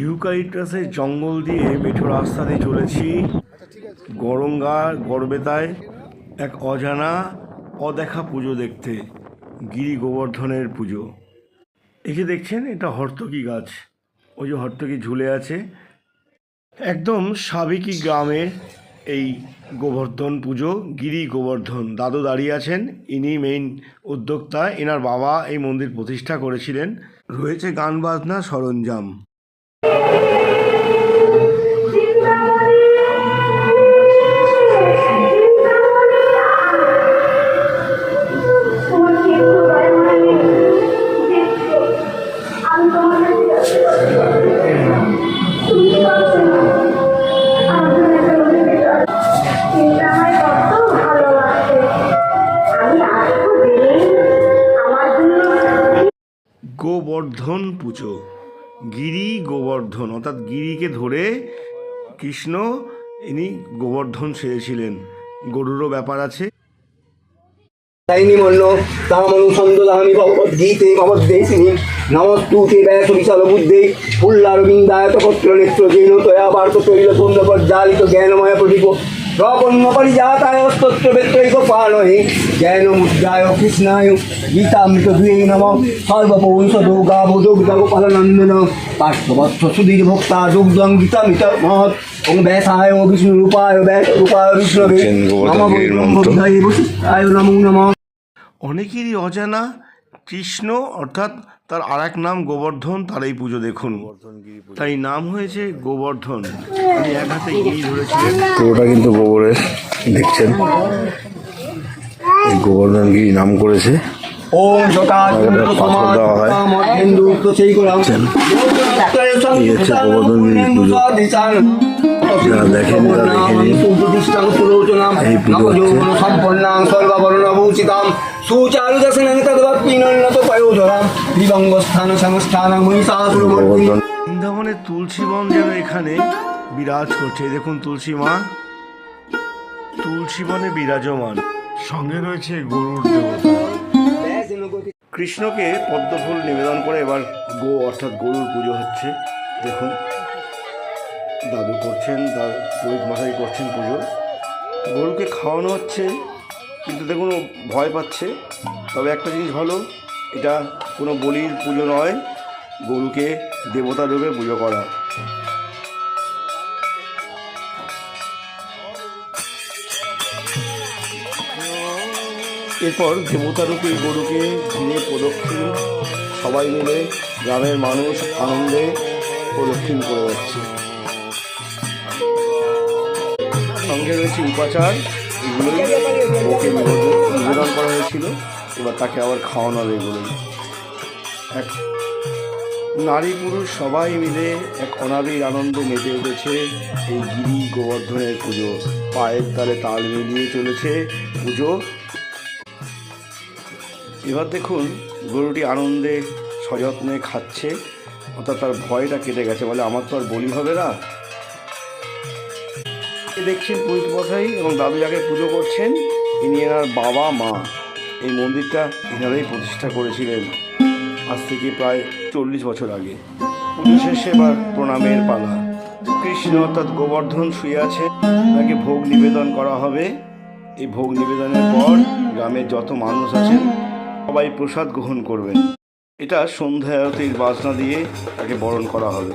ইউক্যালিপটাসের জঙ্গল দিয়ে মেঠো রাস্তা দিয়ে চলেছি গরঙ্গা গড়বেতায় এক অজানা অদেখা পুজো দেখতে, গিরি গোবর্ধনের পুজো। এই যে দেখছেন, এটা হর্তকি গাছ। ওই যে হর্তকি ঝুলে আছে। একদম সাবেকি গ্রামের এই গোবর্ধন পুজো, গিরি গোবর্ধন। দাদু দাঁড়িয়ে আছেন, ইনি মেইন উদ্যোক্তা। এনার বাবা এই মন্দির প্রতিষ্ঠা করেছিলেন। রয়েছে গান বাজনা সরঞ্জাম। গোবর্ধন পুজো, গিরি গোবর্ধন, অর্থাৎ গিরিকে ধরে কৃষ্ণ ইনি গোবর্ধন সেরেছিলেন। গরুরও ব্যাপার আছে। মন্য তামনুসন্দদামি ভগবদ্গীতে ভগবদ্দেশিনী নমস্তুতে ব্যাস বিশাল বুদ্ধে পুল্লারবিন্দায় পত্র নেত্র জৈন তয়া বার্ত তৈল পূর্ণ পর্যালিত জ্ঞানময় প্রদীপ প্রপন্ন পরিজাতায় স্তোত্র বেত্রৈক পাণহে জ্ঞান মুদ্রায় কৃষ্ণায় গীতামৃত দুয়ে নম সর্বপৌষ দুর্গা বোধোগ্ধ গোপালনন্দন পার্শ্ববৎস সুধীর ভোক্তা দুগ্ধং গীতামৃত মহৎ ওম ব্যাসায় বিষ্ণু রূপায় ব্যাস রূপায় বিষ্ণবে নমঃ বুদ্ধায় বশিষ্ঠায় নমো নমঃ। অনেকেরই অজানা কৃষ্ণ, অর্থাৎ তার আর এক নাম গোবর্ধন, তার এই পুজো দেখুন, তাই নাম হয়েছে গোবর্ধন। উনি এক হাতে গিরি ধরেছিলেন। পুরোটা কিন্তু গোবরের, দেখছেন এই গোবর্ধন গিরি নাম করেছে। ওম হিন্দু তো সেই করাম এই হচ্ছে গোবর্ধন গিরি পুজো। যারা দেখেনি তারা দেখেনি, এই পুজো হচ্ছে বৃন্দাবনের তুলসী বন যেন এখানে বিরাজ করছে। দেখুন তুলসী মা তুলসী বনে বিরাজমান, সঙ্গে রয়েছে গরুর দেবতা। কৃষ্ণকে পদ্মফুল নিবেদন করে এবার অর্থাৎ গরুর পুজো হচ্ছে। দেখুন দাদু করছেন, তার পুরোহিত মশাই করছেন পুজো। গরুকে খাওয়ানো হচ্ছে, কিন্তু দেখুন ও ভয় পাচ্ছে। তবে একটা জিনিস ভালো, এটা কোনো বলির পুজো নয়, গরুকে দেবতা রূপে পুজো করা। এরপর দেবতারূপী গরুকে ঘিরে প্রদক্ষিণ, সবাই মিলে গ্রামের মানুষ আনন্দে প্রদক্ষিণ করে যাচ্ছে। সঙ্গে রয়েছে উপাচার, এগুলোই ওকে নিবেদন করা হয়েছিল। এবার তাকে আবার খাওয়ানো হবে এগুলোই। এক নারী পুরুষ সবাই মিলে এক অনাবিল আনন্দে মেতে উঠেছে এই গিরি গোবর্ধনের পুজো। পায়ের তালে তাল মিলিয়ে চলেছে পুজো। এবার দেখুন গরুটি আনন্দে সযত্নে খাচ্ছে, অর্থাৎ তার ভয়টা কেটে গেছে, বলে আমার তো আর বলি হবে না। দেখছেন পুরোহিত মশাই এবং দাদু যাকে পুজো করছেন, ইনি এনার বাবা মা। এই মন্দিরটা এনারাই প্রতিষ্ঠা করেছিলেন আজ থেকে প্রায় 40 বছর আগে। পুজো শেষে এবার প্রণামের পালা। কৃষ্ণ অর্থাৎ গোবর্ধন শুয়ে আছে, তাকে ভোগ নিবেদন করা হবে। এই ভোগ নিবেদনের পর গ্রামের যত মানুষ আছেন সবাই প্রসাদ গ্রহণ করবেন। এটা সন্ধ্যা আরতির বাজনা দিয়ে তাকে বরণ করা হবে।